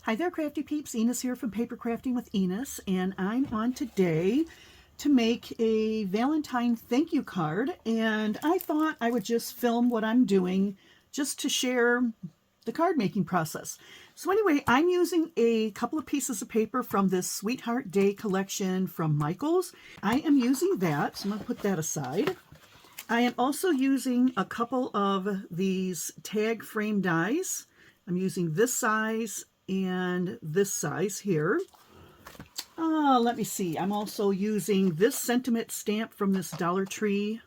Hi there, Crafty Peeps. Enis here from Papercrafting with Enis, and I'm on today to make a Valentine thank you card, and I thought I would just film what I'm doing just to share the card making process. So anyway, I'm using a couple of pieces of paper from this Sweetheart Day collection from Michaels. I am using that, so I'm going to put that aside. I am also using a couple of these tag frame dies. I'm using this size and this size here. Let me see. I'm also using this sentiment stamp from this Dollar Tree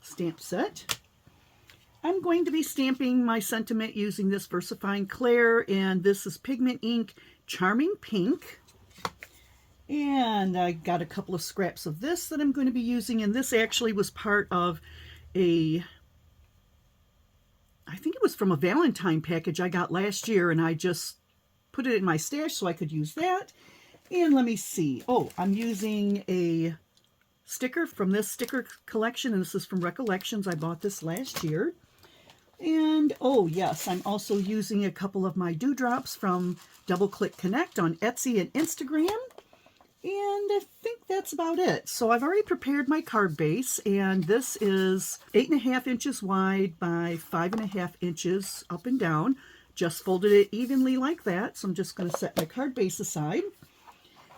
stamp set. I'm going to be stamping my sentiment using this VersaFine Clair, and this is pigment ink, Charming Pink. And I got a couple of scraps of this that I'm going to be using, and this actually was part of I think it was from a Valentine package I got last year, and I just put it in my stash so I could use that. And let me see. Oh, I'm using a sticker from this sticker collection, and this is from Recollections. I bought this last year. And oh yes, I'm also using a couple of my dewdrops from Double Click Connect on Etsy and Instagram. And I think that's about it. So I've already prepared my card base, and this is 8.5 inches wide by 5.5 inches up and down. Just folded it evenly like that, so I'm just going to set my card base aside.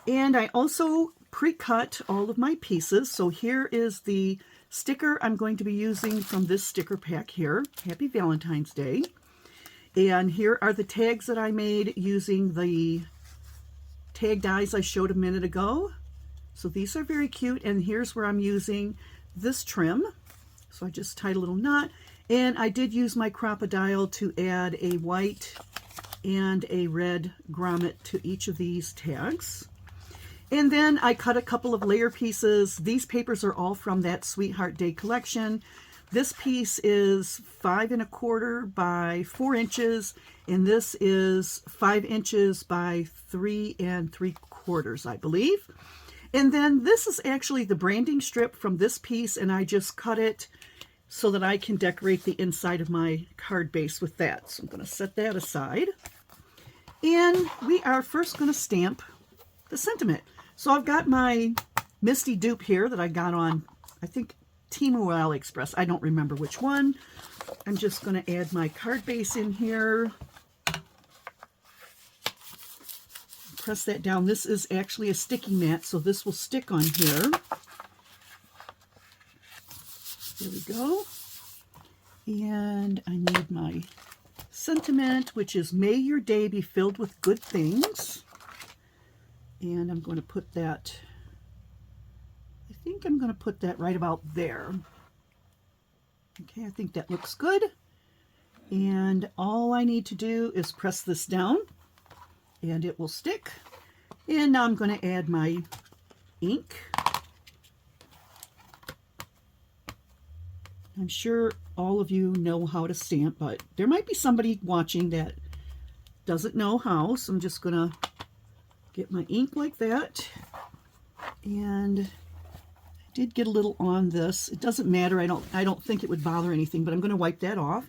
And I also pre-cut all of my pieces. So here is the sticker I'm going to be using from this sticker pack here. Happy Valentine's Day. And here are the tags that I made using the tag dies I showed a minute ago. So these are very cute, and here's where I'm using this trim. So I just tied a little knot, and I did use my Crocodile to add a white and a red grommet to each of these tags. And then I cut a couple of layer pieces. These papers are all from that Sweetheart Day collection. This piece is 5 1/4 by 4 inches, and this is 5 inches by 3 3/4, I believe. And then this is actually the branding strip from this piece, and I just cut it so that I can decorate the inside of my card base with that. So I'm going to set that aside. And we are first going to stamp the sentiment. So I've got my Misty dupe here that I got on, I think, Temu or AliExpress. I don't remember which one. I'm just going to add my card base in here. Press that down. This is actually a sticky mat, so this will stick on here. There we go. And I need my sentiment, which is "May your day be filled with good things." And I'm going to put that, I think I'm going to put that right about there. Okay, I think that looks good. And all I need to do is press this down, and it will stick. And now I'm going to add my ink. I'm sure all of you know how to stamp, but there might be somebody watching that doesn't know how, so I'm just going to get my ink like that. And I did get a little on this. It doesn't matter. I don't think it would bother anything, but I'm going to wipe that off.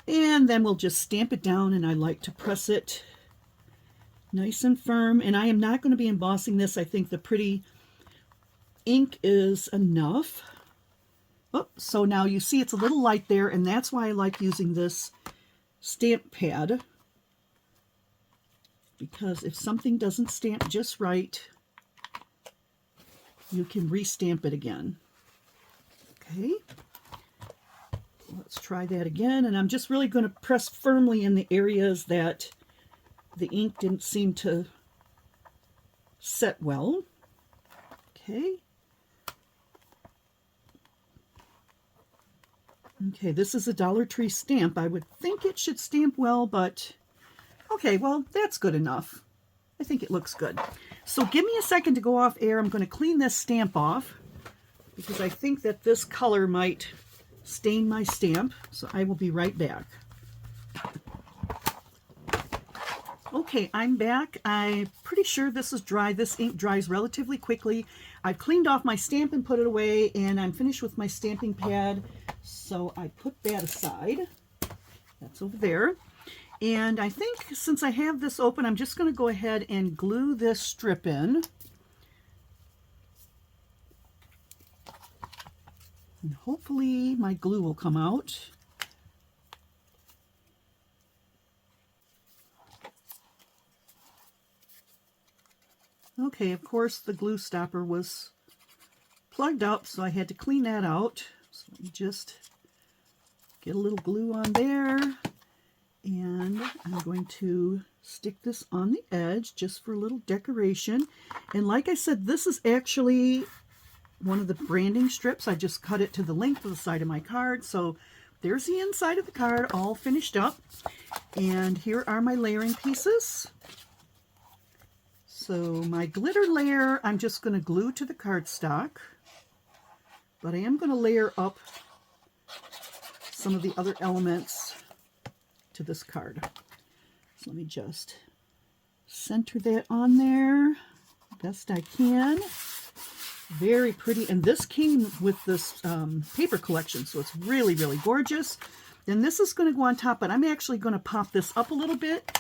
And then we'll just stamp it down, and I like to press it nice and firm. And I am not going to be embossing this. I think the pretty ink is enough. Oh, so now you see it's a little light there, and that's why I like using this stamp pad, because if something doesn't stamp just right, you can re-stamp it again. Okay, let's try that again, and I'm just really going to press firmly in the areas that the ink didn't seem to set well. Okay. Okay, this is a Dollar Tree stamp. I would think it should stamp well, but okay, well, that's good enough. I think it looks good. So give me a second to go off air. I'm going to clean this stamp off because I think that this color might stain my stamp. So I will be right back. Okay, I'm back. I'm pretty sure this is dry. This ink dries relatively quickly. I've cleaned off my stamp and put it away, and I'm finished with my stamping pad. So I put that aside. That's over there. And I think since I have this open, I'm just going to go ahead and glue this strip in. And hopefully my glue will come out. Okay, of course the glue stopper was plugged up, so I had to clean that out. So let me just get a little glue on there, and I'm going to stick this on the edge just for a little decoration. And like I said, this is actually one of the branding strips. I just cut it to the length of the side of my card. So there's the inside of the card all finished up. And here are my layering pieces. So my glitter layer, I'm just going to glue to the cardstock, but I am going to layer up some of the other elements to this card. So let me just center that on there best I can. Very pretty, and this came with this paper collection, so it's really, really gorgeous. Then this is going to go on top, but I'm actually going to pop this up a little bit,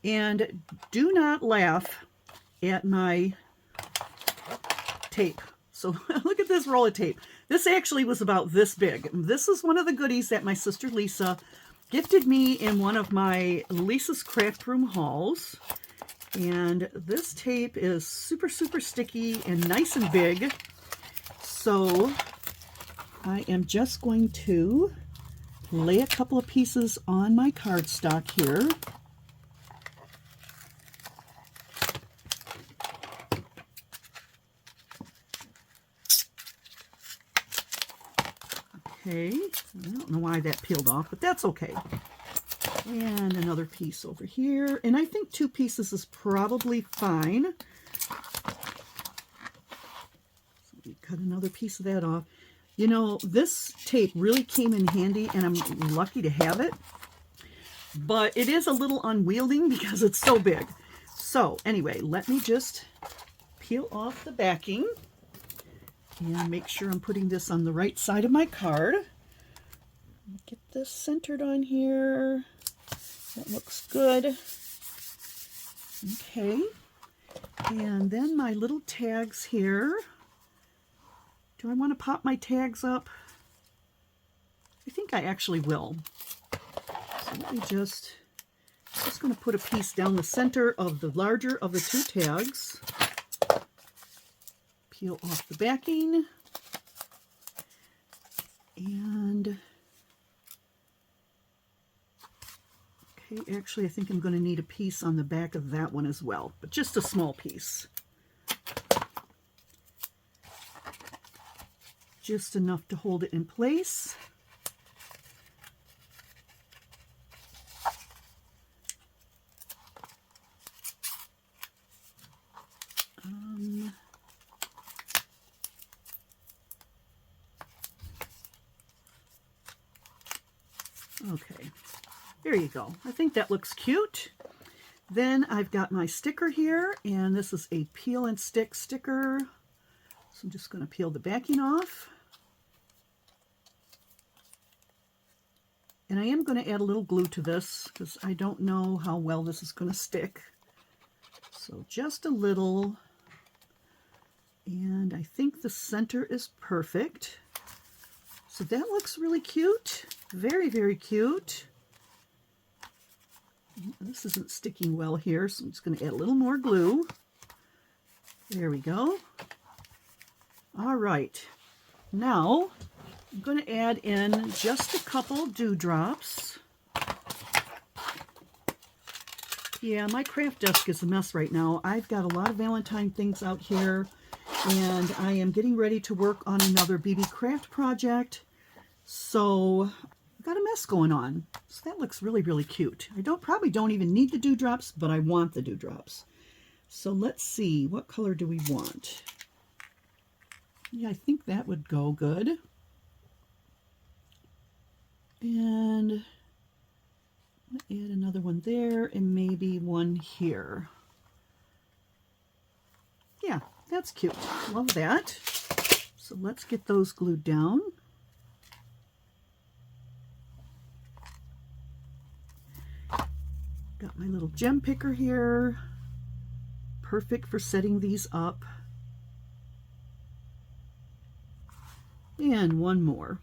and do not laugh at my tape. So look at this roll of tape. This actually was about this big. This is one of the goodies that my sister Lisa gifted me in one of my Lisa's Craft Room hauls. And this tape is super, super sticky and nice and big. So I am just going to lay a couple of pieces on my cardstock here. Okay, I don't know why that peeled off, but that's okay. And another piece over here. And I think 2 pieces is probably fine. So we cut another piece of that off. You know, this tape really came in handy, and I'm lucky to have it. But it is a little unwieldy because it's so big. So anyway, let me just peel off the backing. And make sure I'm putting this on the right side of my card. Get this centered on here. That looks good. Okay. And then my little tags here. Do I want to pop my tags up? I think I actually will. So let me just going to put a piece down the center of the larger of the 2 tags. Peel off the backing, and okay, actually I think I'm going to need a piece on the back of that one as well, but just a small piece. Just enough to hold it in place. Okay, there you go. I think that looks cute. Then I've got my sticker here, and this is a peel and stick sticker. So I'm just going to peel the backing off. And I am going to add a little glue to this because I don't know how well this is going to stick. So just a little. And I think the center is perfect. So that looks really cute. Very, very cute. This isn't sticking well here, so I'm just going to add a little more glue. There we go. All right. Now, I'm going to add in just a couple dewdrops. Yeah, my craft desk is a mess right now. I've got a lot of Valentine things out here, and I am getting ready to work on another BB craft project. So I've got a mess going on. So that looks really, really cute. I probably don't even need the dewdrops, but I want the dewdrops. So let's see, what color do we want? Yeah, I think that would go good. And add another one there and maybe one here. Yeah, that's cute. Love that. So let's get those glued down. Got my little gem picker here. Perfect for setting these up. And one more.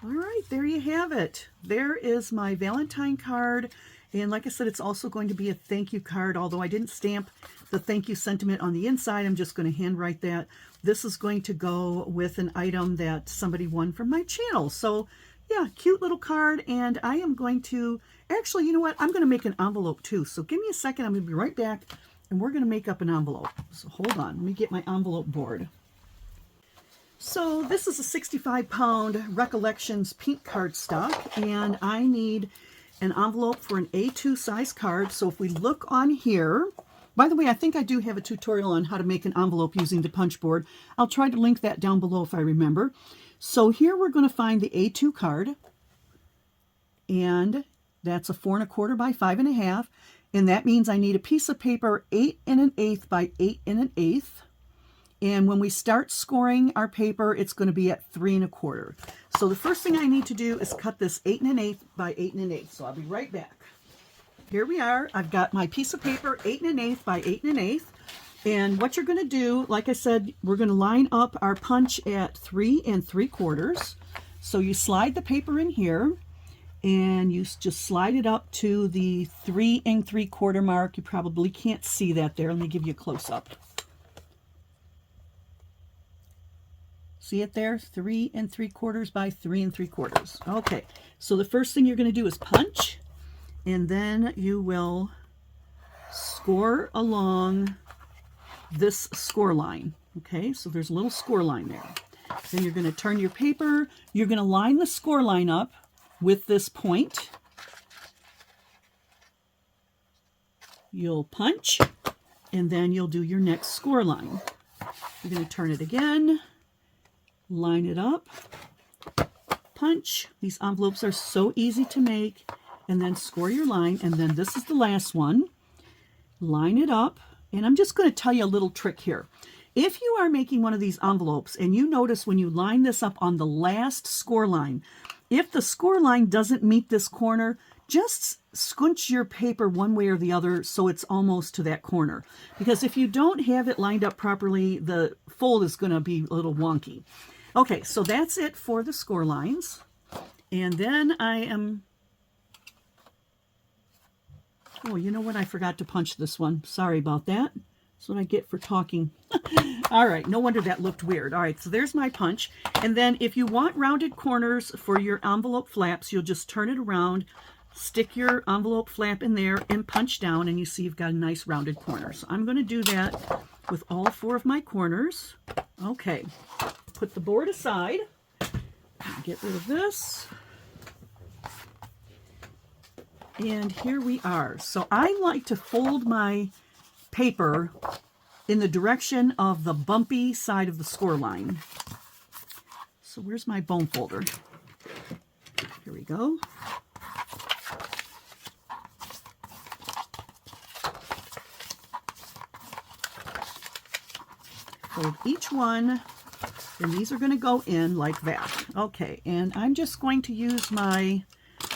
All right, there you have it. There is my Valentine card. And like I said, it's also going to be a thank you card, although I didn't stamp the thank you sentiment on the inside. I'm just going to handwrite that. This is going to go with an item that somebody won from my channel. So yeah, cute little card. And I am going to, actually, you know what? I'm going to make an envelope too. So give me a second. I'm going to be right back and we're going to make up an envelope. So hold on, let me get my envelope board. So this is a 65-pound Recollections pink cardstock, and I need an envelope for an A2 size card. So if we look on here, by the way, I think I do have a tutorial on how to make an envelope using the punch board. I'll try to link that down below if I remember. So here we're going to find the A2 card, and that's a 4 1/4 by 5 1/2, and that means I need a piece of paper 8 1/8 by 8 1/8. And when we start scoring our paper, it's going to be at 3 1/4. So the first thing I need to do is cut this 8 1/8 by 8 1/8. So I'll be right back. Here we are. I've got my piece of paper 8 1/8 by 8 1/8. And what you're going to do, like I said, we're going to line up our punch at 3 3/4. So you slide the paper in here and you just slide it up to the 3 3/4 mark. You probably can't see that there. Let me give you a close up. See it there? 3 3/4 by 3 3/4. Okay, so the first thing you're going to do is punch, and then you will score along this score line. Okay, so there's a little score line there. Then you're going to turn your paper. You're going to line the score line up with this point. You'll punch, and then you'll do your next score line. You're going to turn it again. Line it up, punch. These envelopes are so easy to make, and then score your line, and then this is the last one. Line it up, and I'm just going to tell you a little trick here. If you are making one of these envelopes and you notice when you line this up on the last score line, if the score line doesn't meet this corner, just scunch your paper one way or the other so it's almost to that corner. Because if you don't have it lined up properly, the fold is going to be a little wonky. Okay, so that's it for the score lines. And then I am... Oh, you know what? I forgot to punch this one. Sorry about that. That's what I get for talking. All right, no wonder that looked weird. All right, so there's my punch. And then if you want rounded corners for your envelope flaps, you'll just turn it around, stick your envelope flap in there, and punch down, and you see you've got a nice rounded corner. So I'm going to do that with all 4 of my corners. Okay, put the board aside. Get rid of this. And here we are. So I like to fold my paper in the direction of the bumpy side of the score line. So where's my bone folder? Here we go. Fold each one, and these are going to go in like that. Okay, and I'm just going to use my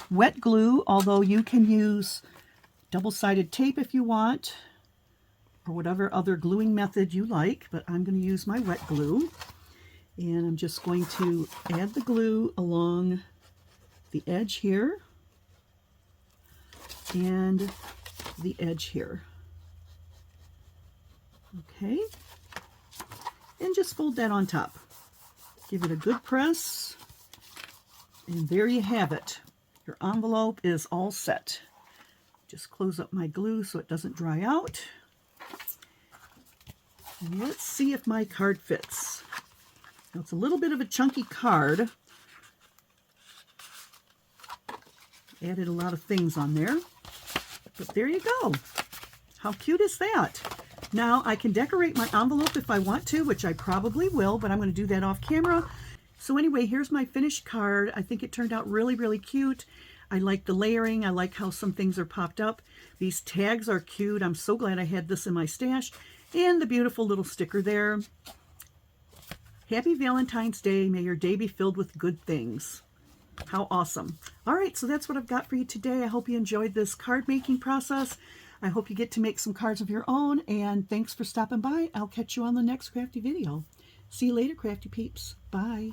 wet glue, although you can use double-sided tape if you want, or whatever other gluing method you like, but I'm going to use my wet glue. And I'm just going to add the glue along the edge here and the edge here. Okay, and just fold that on top. Give it a good press, and there you have it. Your envelope is all set. Just close up my glue so it doesn't dry out. And let's see if my card fits. Now, it's a little bit of a chunky card. Added a lot of things on there. But there you go. How cute is that? Now I can decorate my envelope if I want to, which I probably will, but I'm going to do that off camera. So anyway, here's my finished card. I think it turned out really, really cute. I like the layering. I like how some things are popped up. These tags are cute. I'm so glad I had this in my stash. And the beautiful little sticker there. Happy Valentine's Day. May your day be filled with good things. How awesome. All right, so that's what I've got for you today. I hope you enjoyed this card making process. I hope you get to make some cards of your own, and thanks for stopping by. I'll catch you on the next crafty video. See you later, Crafty Peeps. Bye.